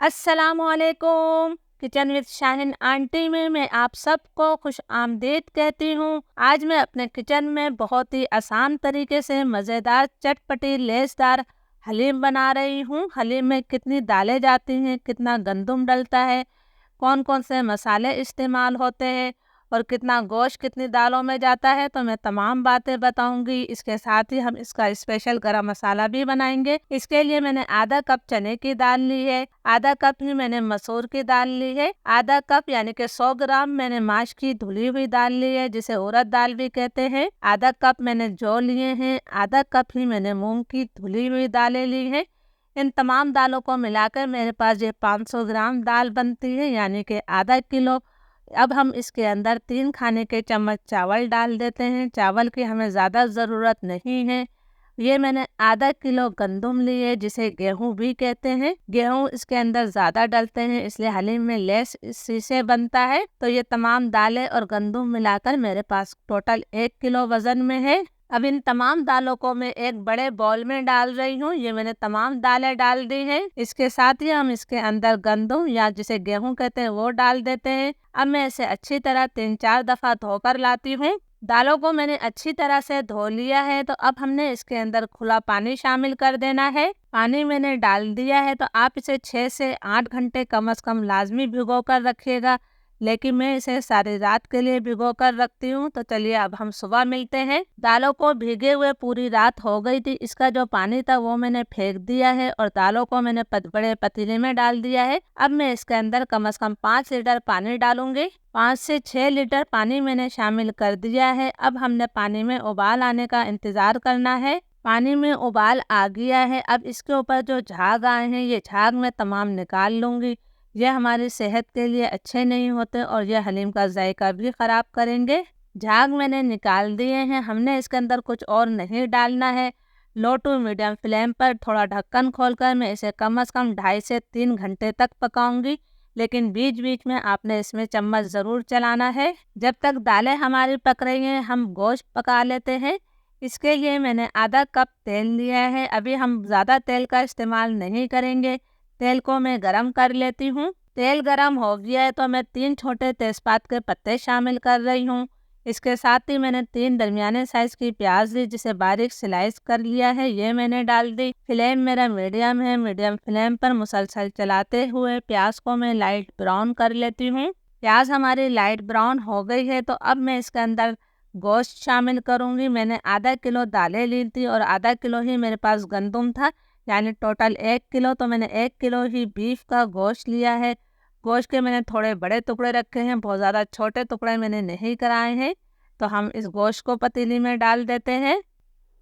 अस्सलामुअलैकुम। Kitchen with Shaheen aunty में मैं आप सबको खुश आमदीद कहती हूँ। आज मैं अपने किचन में बहुत ही आसान तरीके से मज़ेदार चटपटी लेसदार हलीम बना रही हूँ। हलीम में कितनी दालें जाती हैं, कितना गंदम डलता है, कौन कौन से मसाले इस्तेमाल होते हैं और कितना गोश्त कितनी दालों में जाता है, तो मैं तमाम बातें बताऊंगी। इसके साथ ही हम इसका स्पेशल गरम मसाला भी बनाएंगे। इसके लिए मैंने आधा कप चने की दाल ली है, आधा कप ही मैंने मसूर की दाल ली है, आधा कप यानी कि 100 ग्राम मैंने माश की धुली हुई दाल ली है जिसे उड़द दाल भी कहते हैं, आधा कप मैंने जौ लिए हैं, आधा कप ही मैंने मूंग की धुली हुई दालें ली हैं। इन तमाम दालों को मिलाकर मेरे पास ये 500 ग्राम दाल बनती है यानी कि आधा किलो। अब हम इसके अंदर 3 खाने के चम्मच चावल डाल देते हैं। चावल की हमें ज़्यादा ज़रूरत नहीं है। ये मैंने आधा किलो गंदम ली है जिसे गेहूं भी कहते हैं। गेहूं इसके अंदर ज़्यादा डलते हैं इसलिए हलीम में लेस इसी से बनता है। तो ये तमाम दालें और गंदम मिलाकर मेरे पास टोटल 1 किलो वज़न में है। अब इन तमाम दालों को मैं एक बड़े बाउल में डाल रही हूँ। ये मैंने तमाम दालें डाल दी हैं। इसके साथ ही हम इसके अंदर गंदम या जिसे गेहूं कहते हैं वो डाल देते हैं। अब मैं इसे अच्छी तरह 3-4 दफ़ा धोकर लाती हूँ। दालों को मैंने अच्छी तरह से धो लिया है। तो अब हमने इसके अंदर खुला पानी शामिल कर देना है। पानी मैंने डाल दिया है तो आप इसे 6 से 8 घंटे कम से कम लाजमी भिगो कर रखिएगा, लेकिन मैं इसे सारी रात के लिए भिगो कर रखती हूँ। तो चलिए अब हम सुबह मिलते हैं। दालों को भीगे हुए पूरी रात हो गई थी। इसका जो पानी था वो मैंने फेंक दिया है और दालों को मैंने बड़े पतीले में डाल दिया है। अब मैं इसके अंदर कम से कम 5 लीटर पानी डालूंगी। 5 से 6 लीटर पानी मैंने शामिल कर दिया है। अब हमने पानी में उबाल आने का इंतज़ार करना है। पानी में उबाल आ गया है। अब इसके ऊपर जो झाग आए हैं ये झाग मैं तमाम निकाल लूँगी। यह हमारी सेहत के लिए अच्छे नहीं होते और यह हलीम का जायका भी ख़राब करेंगे। झाग मैंने निकाल दिए हैं। हमने इसके अंदर कुछ और नहीं डालना है। लो टू मीडियम फ्लेम पर थोड़ा ढक्कन खोलकर मैं इसे कम से कम 2.5 से 3 घंटे तक पकाऊंगी, लेकिन बीच बीच में आपने इसमें चम्मच ज़रूर चलाना है। जब तक दालें हमारी पक रही हैं हम गोश्त पका लेते हैं। इसके लिए मैंने आधा कप तेल लिया है। अभी हम ज़्यादा तेल का इस्तेमाल नहीं करेंगे। तेल को मैं गरम कर लेती हूँ। तेल गरम हो गया है तो मैं 3 छोटे तेज़पात के पत्ते शामिल कर रही हूँ। इसके साथ ही मैंने 3 दरमियाने साइज़ की प्याज ली जिसे बारीक स्लाइस कर लिया है, ये मैंने डाल दी। फ्लेम मेरा मीडियम है। मीडियम फ्लेम पर मुसलसल चलाते हुए प्याज को मैं लाइट ब्राउन कर लेती हूँ। प्याज हमारी लाइट ब्राउन हो गई है तो अब मैं इसके अंदर गोश्त शामिल करूँगी। मैंने आधा किलो दालें ली थी और आधा किलो ही मेरे पास गंदम था, यानी टोटल 1 किलो। तो मैंने 1 किलो ही बीफ का गोश्त लिया है। गोश्त के मैंने थोड़े बड़े टुकड़े रखे हैं, बहुत ज़्यादा छोटे टुकड़े मैंने नहीं कराए हैं। तो हम इस गोश्त को पतीली में डाल देते हैं।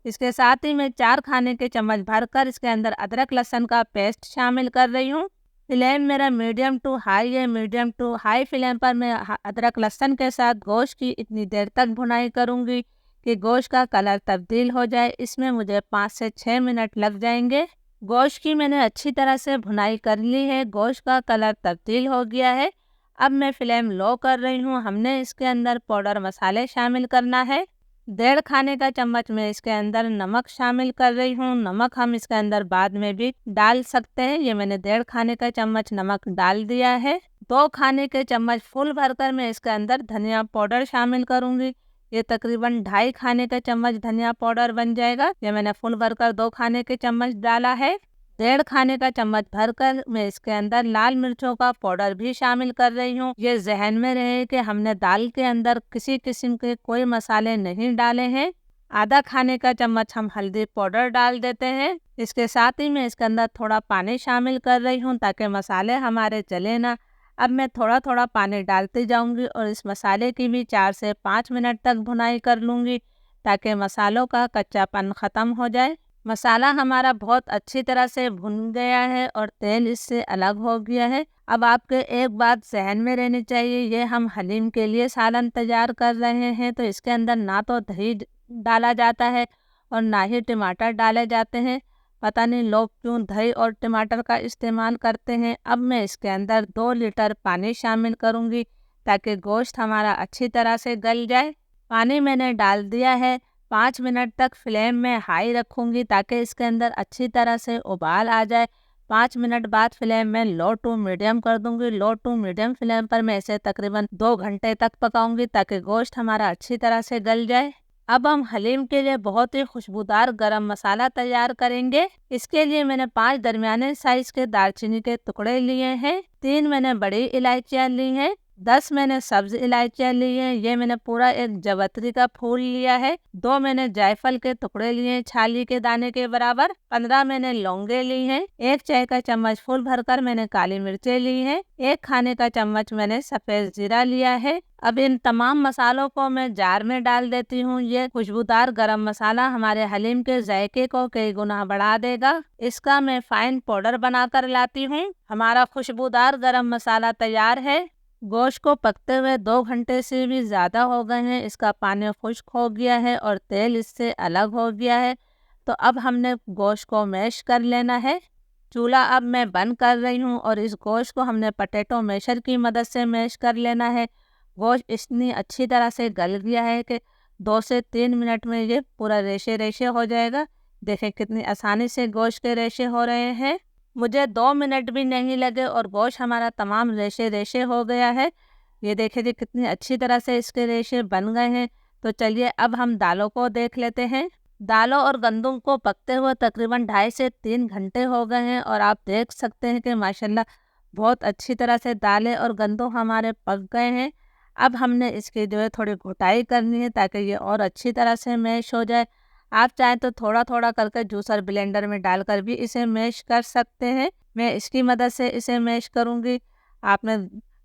इसके साथ ही मैं 4 खाने के चम्मच भरकर इसके अंदर अदरक लहसुन का पेस्ट शामिल कर रही हूँ। फ्लेम मेरा मीडियम टू हाई है। मीडियम टू हाई फ्लेम पर मैं अदरक लहसुन के साथ गोश्त की इतनी देर तक भुनाई करूँगी कि गोश्त का कलर तब्दील हो जाए। इसमें मुझे 5 से 6 मिनट लग जाएंगे। गोश्त की मैंने अच्छी तरह से भुनाई कर ली है। गोश्त का कलर तब्दील हो गया है। अब मैं फ्लेम लो कर रही हूँ। हमने इसके अंदर पाउडर मसाले शामिल करना है। 1.5 खाने का चम्मच मैं इसके अंदर नमक शामिल कर रही हूँ। नमक हम इसके अंदर बाद में भी डाल सकते हैं। ये मैंने 1.5 खाने का चम्मच नमक डाल दिया है। 2 खाने के चम्मच फुल भरकर मैं इसके अंदर धनिया पाउडर शामिल करूँगी। ये तकरीबन 2.5 खाने का चम्मच धनिया पाउडर बन जाएगा। ये मैंने फुल भरकर 2 खाने के चम्मच डाला है। 1.5 खाने का चम्मच भरकर मैं इसके अंदर लाल मिर्चों का पाउडर भी शामिल कर रही हूँ। ये जहन में रहे कि हमने दाल के अंदर किसी किस्म के कोई मसाले नहीं डाले हैं। आधा खाने का चम्मच हम हल्दी पाउडर डाल देते हैं। इसके साथ ही मैं इसके अंदर थोड़ा पानी शामिल कर रही हूँ ताकि मसाले हमारे जले ना। अब मैं थोड़ा थोड़ा पानी डालती जाऊंगी और इस मसाले की भी 4 से 5 मिनट तक भुनाई कर लूँगी ताकि मसालों का कच्चापन ख़त्म हो जाए। मसाला हमारा बहुत अच्छी तरह से भुन गया है और तेल इससे अलग हो गया है। अब आपके एक बात जहन में रहनी चाहिए, ये हम हलीम के लिए सालन तैयार कर रहे हैं तो इसके अंदर ना तो दही डाला जाता है और ना ही टमाटर डाले जाते हैं। पता नहीं लोग क्यों दही और टमाटर का इस्तेमाल करते हैं। अब मैं इसके अंदर 2 लीटर पानी शामिल करूँगी ताकि गोश्त हमारा अच्छी तरह से गल जाए। पानी मैंने डाल दिया है। 5 मिनट तक फ्लेम में हाई रखूँगी ताकि इसके अंदर अच्छी तरह से उबाल आ जाए। 5 मिनट बाद फ्लेम में लो टू मीडियम कर दूंगी। लो टू मीडियम फ्लेम पर मैं इसे तकरीबन 2 घंटे तक पकाऊंगी ताकि गोश्त हमारा अच्छी तरह से गल जाए। अब हम हलीम के लिए बहुत ही खुशबूदार गरम मसाला तैयार करेंगे। इसके लिए मैंने 5 दरमियाने साइज के दालचीनी के टुकड़े लिए हैं, 3 मैंने बड़ी इलायचियाँ ली हैं, 10 मैंने सब्ज इलायचियाँ ली हैं, ये मैंने पूरा एक जवत्री का फूल लिया है, 2 मैंने जायफल के टुकड़े लिए हैं छाली के दाने के बराबर, 15 मैंने लौंगे ली हैं, 1 चाय का चम्मच फुल भरकर मैंने काली मिर्चें ली हैं, 1 खाने का चम्मच मैंने सफेद जीरा लिया है। अब इन तमाम मसालों को मैं जार में डाल देती हूँ। ये खुशबूदार गरम मसाला हमारे हलीम के जायके को कई गुना बढ़ा देगा। इसका मैं फाइन पाउडर बनाकर लाती हूँ। हमारा खुशबूदार गरम मसाला तैयार है। गोश्त को पकते हुए 2 घंटे से भी ज़्यादा हो गए हैं। इसका पानी खुश्क हो गया है और तेल इससे अलग हो गया है। तो अब हमने गोश्त को मैश कर लेना है। चूल्हा अब मैं बंद कर रही हूँ और इस गोश्त को हमने पोटैटो मैशर की मदद से मैश कर लेना है। गोश्त इतनी अच्छी तरह से गल गया है कि 2 से 3 मिनट में ये पूरा रेशे रेशे हो जाएगा। देखें कितनी आसानी से गोश्त के रेशे हो रहे हैं। मुझे 2 मिनट भी नहीं लगे और गोश्त हमारा तमाम रेशे रेशे हो गया है। ये देखें जी कितनी अच्छी तरह से इसके रेशे बन गए हैं। तो चलिए अब हम दालों को देख लेते हैं। दालों और गंदुम को पकते हुए तकरीबन 2.5 से 3 घंटे हो गए हैं और आप देख सकते हैं कि माशाल्लाह बहुत अच्छी तरह से दालें और गंदुम हमारे पक गए हैं। अब हमने इसकी जो है थोड़ी घुटाई करनी है ताकि ये और अच्छी तरह से मैश हो जाए। आप चाहें तो थोड़ा थोड़ा करके जूसर ब्लेंडर में डालकर भी इसे मैश कर सकते हैं। मैं इसकी मदद से इसे मैश करूँगी। आपने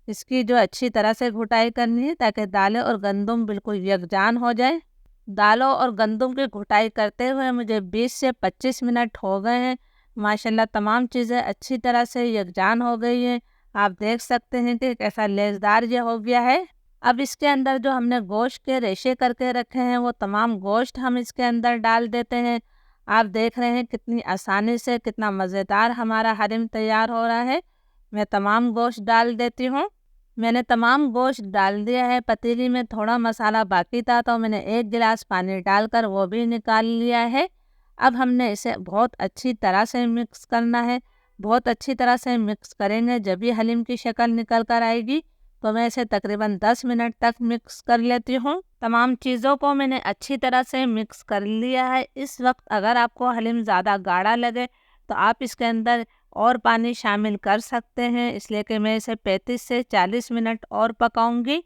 इसकी जो अच्छी तरह से घुटाई करनी है ताकि दालें और गंदुम बिल्कुल यकजान हो जाए। दालों और गंदुम की घुटाई करते हुए मुझे 20 से 25 मिनट हो गए हैं। माशाल्लाह तमाम चीज़ें अच्छी तरह से यकजान हो गई हैं। आप देख सकते हैं कि कैसा लेज़दार ये हो गया है। अब इसके अंदर जो हमने गोश्त के रेशे करके रखे हैं वो तमाम गोश्त हम इसके अंदर डाल देते हैं। आप देख रहे हैं कितनी आसानी से कितना मज़ेदार हमारा हलीम तैयार हो रहा है। मैं तमाम गोश्त डाल देती हूँ। मैंने तमाम गोश्त डाल दिया है। पतीली में थोड़ा मसाला बाकी था तो मैंने 1 गिलास पानी डालकर वो भी निकाल लिया है। अब हमने इसे बहुत अच्छी तरह से मिक्स करना है। बहुत अच्छी तरह से मिक्स करेंगे जब भी हलीम की शक्ल निकल कर आएगी। तो मैं इसे तकरीबन 10 मिनट तक मिक्स कर लेती हूँ। तमाम चीज़ों को मैंने अच्छी तरह से मिक्स कर लिया है। इस वक्त अगर आपको हलीम ज़्यादा गाढ़ा लगे तो आप इसके अंदर और पानी शामिल कर सकते हैं, इसलिए कि मैं इसे 35 से 40 मिनट और पकाऊंगी।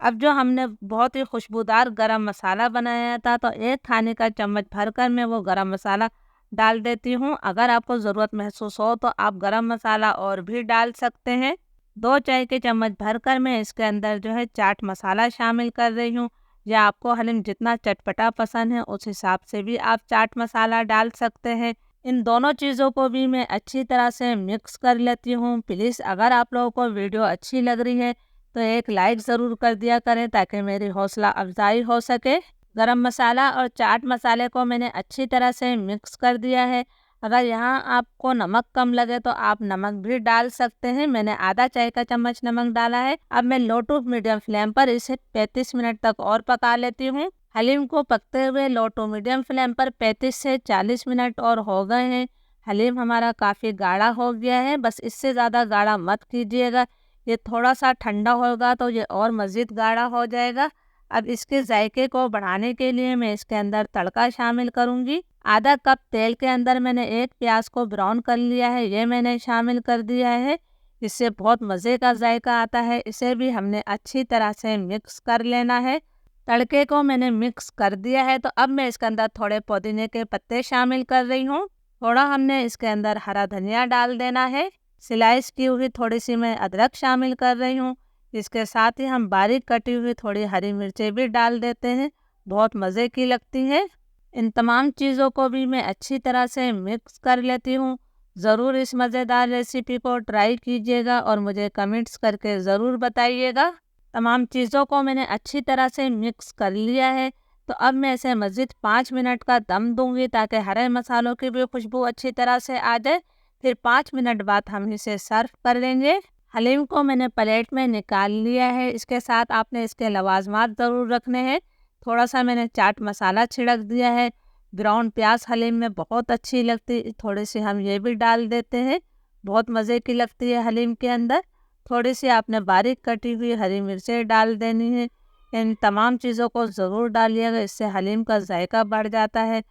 अब जो हमने बहुत ही खुशबूदार गरम मसाला बनाया था तो 1 खाने का चम्मच भरकर मैं वो गरम मसाला डाल देती हूँ। अगर आपको ज़रूरत महसूस हो तो आप गरम मसाला और भी डाल सकते हैं। 2 चाय के चम्मच भरकर मैं इसके अंदर जो है चाट मसाला शामिल कर रही हूँ। या आपको हलीम जितना चटपटा पसंद है उस हिसाब से भी आप चाट मसाला डाल सकते हैं। इन दोनों चीज़ों को भी मैं अच्छी तरह से मिक्स कर लेती हूँ। प्लीज़ अगर आप लोगों को वीडियो अच्छी लग रही है तो एक लाइक ज़रूर कर दिया करें ताकि मेरी हौसला अफजाई हो सके। गरम मसाला और चाट मसाले को मैंने अच्छी तरह से मिक्स कर दिया है। अगर यहाँ आपको नमक कम लगे तो आप नमक भी डाल सकते हैं। मैंने आधा चाय का चम्मच नमक डाला है। अब मैं लो टू मीडियम फ्लेम पर इसे 35 मिनट तक और पका लेती हूँ। हलीम को पकते हुए लो टू मीडियम फ्लेम पर 35 से 40 मिनट और हो गए हैं। हलीम हमारा काफ़ी गाढ़ा हो गया है, बस इससे ज़्यादा गाढ़ा मत कीजिएगा। ये थोड़ा सा ठंडा होगा तो ये और मज़ीद गाढ़ा हो जाएगा। अब इसके जायके को बढ़ाने के लिए मैं इसके अंदर तड़का शामिल करूँगी। आधा कप तेल के अंदर मैंने 1 प्याज को ब्राउन कर लिया है, ये मैंने शामिल कर दिया है। इससे बहुत मज़े का जायका आता है। इसे भी हमने अच्छी तरह से मिक्स कर लेना है। तड़के को मैंने मिक्स कर दिया है तो अब मैं इसके अंदर थोड़े पुदीने के पत्ते शामिल कर रही हूँ। थोड़ा हमने इसके अंदर हरा धनिया डाल देना है। स्लाइस की हुई थोड़ी सी मैं अदरक शामिल कर रही हूँ। इसके साथ ही हम बारीक कटी हुई थोड़ी हरी मिर्चें भी डाल देते हैं, बहुत मज़े की लगती हैं। इन तमाम चीज़ों को भी मैं अच्छी तरह से मिक्स कर लेती हूँ। ज़रूर इस मज़ेदार रेसिपी को ट्राई कीजिएगा और मुझे कमेंट्स करके ज़रूर बताइएगा। तमाम चीज़ों को मैंने अच्छी तरह से मिक्स कर लिया है तो अब मैं इसे मज़ीद 5 मिनट का दम दूंगी ताकि हरे मसालों की भी खुशबू अच्छी तरह से आ जाए। फिर 5 मिनट बाद हम इसे सर्व कर लेंगे। हलीम को मैंने प्लेट में निकाल लिया है। इसके साथ आपने इसके लवाजमात ज़रूर रखने हैं। थोड़ा सा मैंने चाट मसाला छिड़क दिया है। ब्राउन प्याज हलीम में बहुत अच्छी लगती, थोड़ी सी हम ये भी डाल देते हैं। बहुत मज़े की लगती है हलीम के अंदर। थोड़ी सी आपने बारीक कटी हुई हरी मिर्चें डाल देनी है। इन तमाम चीज़ों को ज़रूर डालिएगा, इससे हलीम का जायका बढ़ जाता है।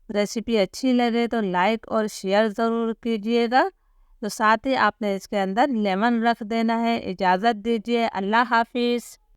रेसिपी अच्छी लगे तो लाइक और शेयर ज़रूर कीजिएगा। तो साथ ही आपने इसके अंदर लेमन रख देना है। इजाज़त दीजिए, अल्लाह हाफिज़।